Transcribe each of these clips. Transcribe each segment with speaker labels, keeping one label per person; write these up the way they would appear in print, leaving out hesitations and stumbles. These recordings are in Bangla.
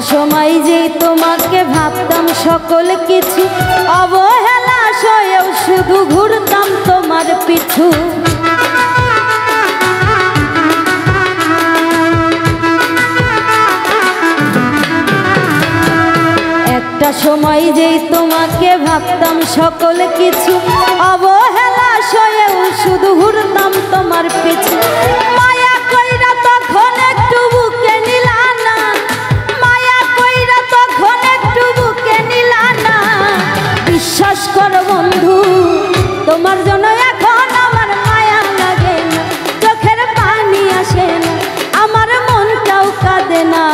Speaker 1: সময় যে তোমাকে ভাবতাম সকল কিছু, অবহেলা সয়েও শুধু ঘুরতাম তোমার পিছু। একটা সময় যেই তোমাকে ভাবতাম সকল কিছু, অবহেলা সয়েও শুধু ঘুরতাম তোমার পিছু। মায়া কইরা তখন একটু বুকে নিলা না, মায়া কইরা তখন একটু বুকে নিলা না। বিশ্বাস করো বন্ধু, তোমার জন্য এখন আমার মায়া লাগে না, চোখের পানি আসে না, আমার মনটাও কাঁদে না।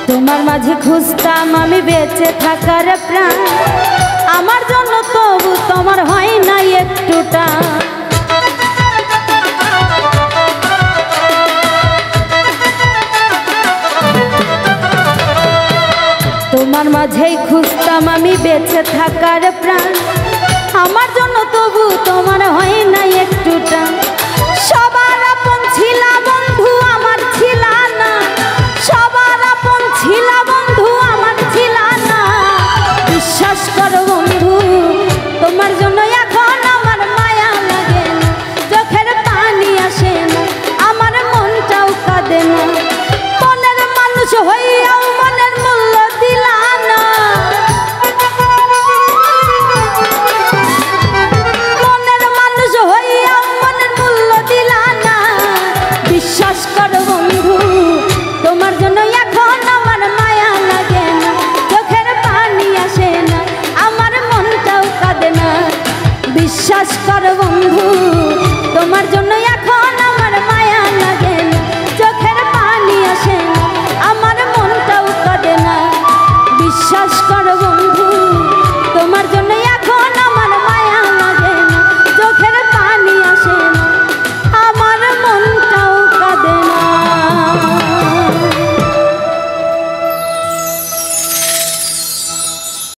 Speaker 1: তোমার মাঝে খুঁজতাম আমি বেঁচে থাকার প্রাণ, আমার জন্য তবু তোমার হয় না একটুটা। তোমার মাঝেই খুঁজতাম আমি বেঁচে থাকার প্রাণ, আমার জন্য তবু তোমার হয় না একটুটা। সবার আপন ছিলা বন্ধু আমার ছিলা না, সবার আপন ছিলা বন্ধু আমার ছিলা না। বিশ্বাস করো বন্ধু, তোমার জন্য এখন আমার মায়া লাগে না, চোখের পানি আসে না, আমার মনটাও কাঁদে না। মনের মানুষ হইয়াও মনের মূল্য দিলা না, মনের মানুষ হইয়াও মনের মূল্য দিলা না। বিশ্বাস করো বন্ধু, তোমার জন্য এখন আমার মায়া লাগে না, চোখের পানি আসে না, আমার মনটাও কাঁদে না। বিশ্বাস করো বন্ধু, তোমার জন্য এখন